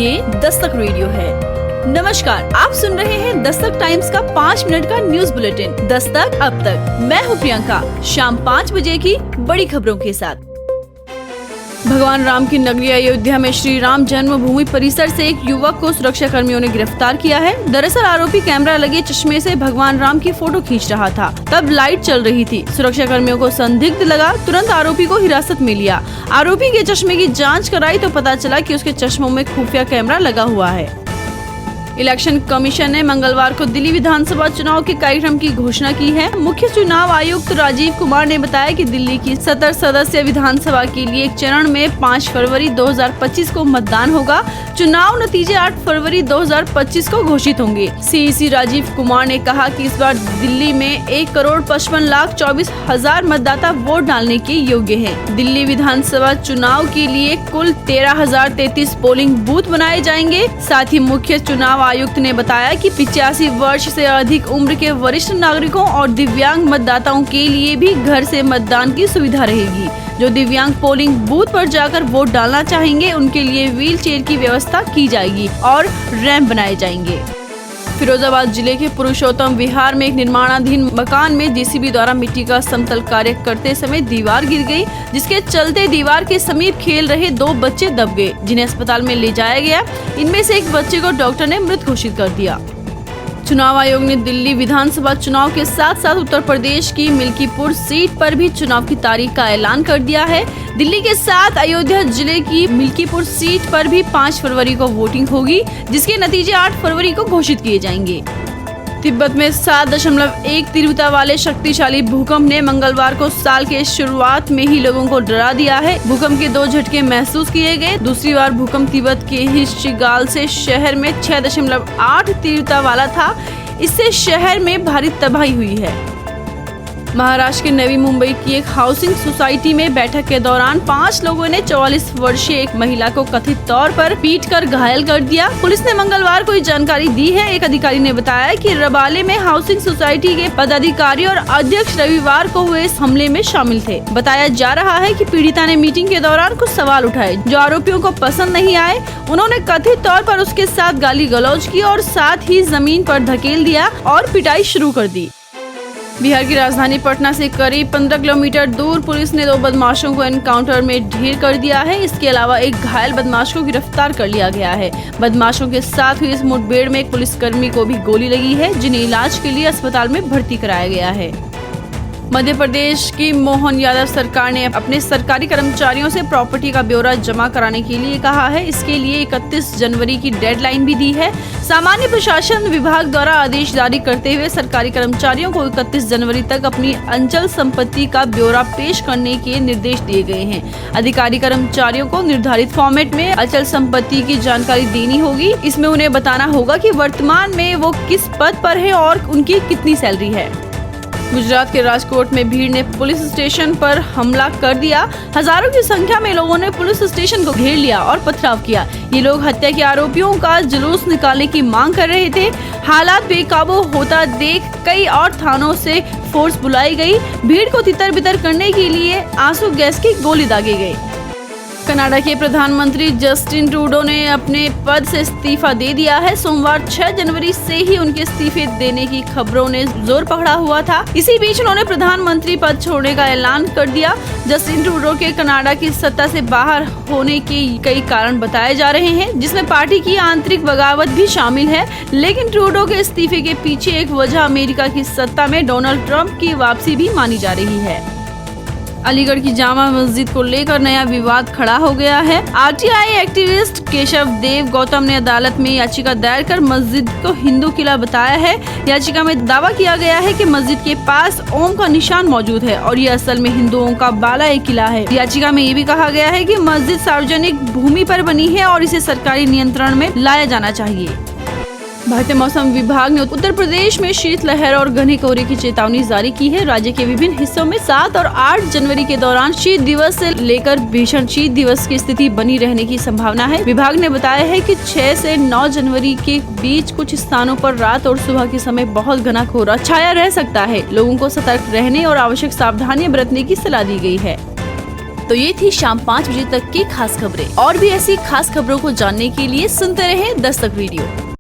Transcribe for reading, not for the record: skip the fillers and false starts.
ये दस्तक रेडियो है। नमस्कार, आप सुन रहे हैं दस्तक टाइम्स का 5 मिनट का न्यूज बुलेटिन दस्तक अब तक। मैं हूँ प्रियंका। शाम 5 बजे की बड़ी खबरों के साथ। भगवान राम की नगरी अयोध्या में श्री राम जन्मभूमि परिसर से एक युवक को सुरक्षा कर्मियों ने गिरफ्तार किया है। दरअसल आरोपी कैमरा लगे चश्मे से भगवान राम की फोटो खींच रहा था। तब लाइट चल रही थी। सुरक्षा कर्मियों को संदिग्ध लगा, तुरंत आरोपी को हिरासत में लिया। आरोपी के चश्मे की जांच कराई तो पता चला कि उसके चश्मों में खुफिया कैमरा लगा हुआ है। इलेक्शन कमीशन ने मंगलवार को दिल्ली विधानसभा चुनाव के कार्यक्रम की घोषणा की है। मुख्य चुनाव आयुक्त राजीव कुमार ने बताया कि दिल्ली की 17 सदस्य विधानसभा के लिए एक चरण में 5 फरवरी 2025 को मतदान होगा। चुनाव नतीजे 8 फरवरी 2025 को घोषित होंगे। सीईसी राजीव कुमार ने कहा कि इस बार दिल्ली में 1,55,24,000 मतदाता वोट डालने के योग्य हैं। दिल्ली विधानसभा चुनाव के लिए कुल 13,033 पोलिंग बूथ बनाए जाएंगे। साथ ही मुख्य चुनाव आयुक्त ने बताया कि 85 वर्ष से अधिक उम्र के वरिष्ठ नागरिकों और दिव्यांग मतदाताओं के लिए भी घर से मतदान की सुविधा रहेगी। जो दिव्यांग पोलिंग बूथ पर जाकर वोट डालना चाहेंगे उनके लिए व्हील चेयर की व्यवस्था की जाएगी और रैंप बनाए जाएंगे। फिरोजाबाद जिले के पुरुषोत्तम विहार में एक निर्माणाधीन मकान में जेसीबी द्वारा मिट्टी का समतल कार्य करते समय दीवार गिर गई, जिसके चलते दीवार के समीप खेल रहे 2 बच्चे दब गए, जिन्हें अस्पताल में ले जाया गया। इनमें से एक बच्चे को डॉक्टर ने मृत घोषित कर दिया। चुनाव आयोग ने दिल्ली विधानसभा चुनाव के साथ साथ उत्तर प्रदेश की मिल्कीपुर सीट पर भी चुनाव की तारीख का ऐलान कर दिया है। दिल्ली के साथ अयोध्या जिले की मिल्कीपुर सीट पर भी 5 फरवरी को वोटिंग होगी, जिसके नतीजे 8 फरवरी को घोषित किए जाएंगे। तिब्बत में 7.1 तीव्रता वाले शक्तिशाली भूकंप ने मंगलवार को साल के शुरुआत में ही लोगों को डरा दिया है। भूकंप के 2 झटके महसूस किए गए। दूसरी बार भूकंप तिब्बत के ही शिगाल से शहर में 6.8 तीव्रता वाला था। इससे शहर में भारी तबाही हुई है। महाराष्ट्र के नवी मुंबई की एक हाउसिंग सोसाइटी में बैठक के दौरान 5 लोगों ने 44 वर्षीय एक महिला को कथित तौर पर पीटकर घायल कर दिया। पुलिस ने मंगलवार को ये जानकारी दी है। एक अधिकारी ने बताया कि रबाले में हाउसिंग सोसाइटी के पदाधिकारी और अध्यक्ष रविवार को हुए इस हमले में शामिल थे। बताया जा रहा है कि पीड़िता ने मीटिंग के दौरान कुछ सवाल उठाए जो आरोपियों को पसंद नहीं आए। उन्होंने कथित तौर पर उसके साथ गाली गलौज की और साथ ही जमीन पर धकेल दिया और पिटाई शुरू कर दी। बिहार की राजधानी पटना से करीब 15 किलोमीटर दूर पुलिस ने 2 बदमाशों को एनकाउंटर में ढेर कर दिया है। इसके अलावा एक घायल बदमाश को गिरफ्तार कर लिया गया है। बदमाशों के साथ हुई इस मुठभेड़ में एक पुलिसकर्मी को भी गोली लगी है, जिन्हें इलाज के लिए अस्पताल में भर्ती कराया गया है। मध्य प्रदेश की मोहन यादव सरकार ने अपने सरकारी कर्मचारियों से प्रॉपर्टी का ब्यौरा जमा कराने के लिए कहा है। इसके लिए 31 जनवरी की डेडलाइन भी दी है। सामान्य प्रशासन विभाग द्वारा आदेश जारी करते हुए सरकारी कर्मचारियों को 31 जनवरी तक अपनी अंचल संपत्ति का ब्यौरा पेश करने के निर्देश दिए गए हैं। अधिकारी कर्मचारियों को निर्धारित फॉर्मेट में अचल संपत्ति की जानकारी देनी होगी। इसमें उन्हें बताना होगा कि वर्तमान में वो किस पद पर है और उनकी कितनी सैलरी है। गुजरात के राजकोट में भीड़ ने पुलिस स्टेशन पर हमला कर दिया। हजारों की संख्या में लोगों ने पुलिस स्टेशन को घेर लिया और पथराव किया। ये लोग हत्या के आरोपियों का जुलूस निकालने की मांग कर रहे थे। हालात बेकाबू होता देख कई और थानों से फोर्स बुलाई गई। भीड़ को तितर बितर करने के लिए आंसू गैस की गोली दागी गई। कनाडा के प्रधानमंत्री जस्टिन ट्रूडो ने अपने पद से इस्तीफा दे दिया है। सोमवार 6 जनवरी से ही उनके इस्तीफे देने की खबरों ने जोर पकड़ा हुआ था। इसी बीच उन्होंने प्रधानमंत्री पद छोड़ने का ऐलान कर दिया। जस्टिन ट्रूडो के कनाडा की सत्ता से बाहर होने के कई कारण बताए जा रहे हैं, जिसमें पार्टी की आंतरिक बगावत भी शामिल है। लेकिन ट्रूडो के इस्तीफे के पीछे एक वजह अमेरिका की सत्ता में डोनाल्ड ट्रंप की वापसी भी मानी जा रही है। अलीगढ़ की जामा मस्जिद को लेकर नया विवाद खड़ा हो गया है। आरटीआई एक्टिविस्ट केशव देव गौतम ने अदालत में याचिका दायर कर मस्जिद को हिंदू किला बताया है। याचिका में दावा किया गया है कि मस्जिद के पास ओम का निशान मौजूद है और ये असल में हिंदुओं का बाला किला है। याचिका में ये भी कहा गया है कि मस्जिद सार्वजनिक भूमि पर बनी है और इसे सरकारी नियंत्रण में लाया जाना चाहिए। भारतीय मौसम विभाग ने उत्तर प्रदेश में शीतलहर और घने कोहरे की चेतावनी जारी की है। राज्य के विभिन्न हिस्सों में 7 और 8 जनवरी के दौरान शीत दिवस से लेकर भीषण शीत दिवस की स्थिति बनी रहने की संभावना है। विभाग ने बताया है कि 6 से 9 जनवरी के बीच कुछ स्थानों पर रात और सुबह के समय बहुत घना कोहरा छाया रह सकता है। लोगों को सतर्क रहने और आवश्यक सावधानियां बरतने की सलाह दी गई है। तो ये थी शाम 5 बजे तक की खास खबरें। और भी ऐसी खास खबरों को जानने के लिए सुनते रहें दस्तक रेडियो।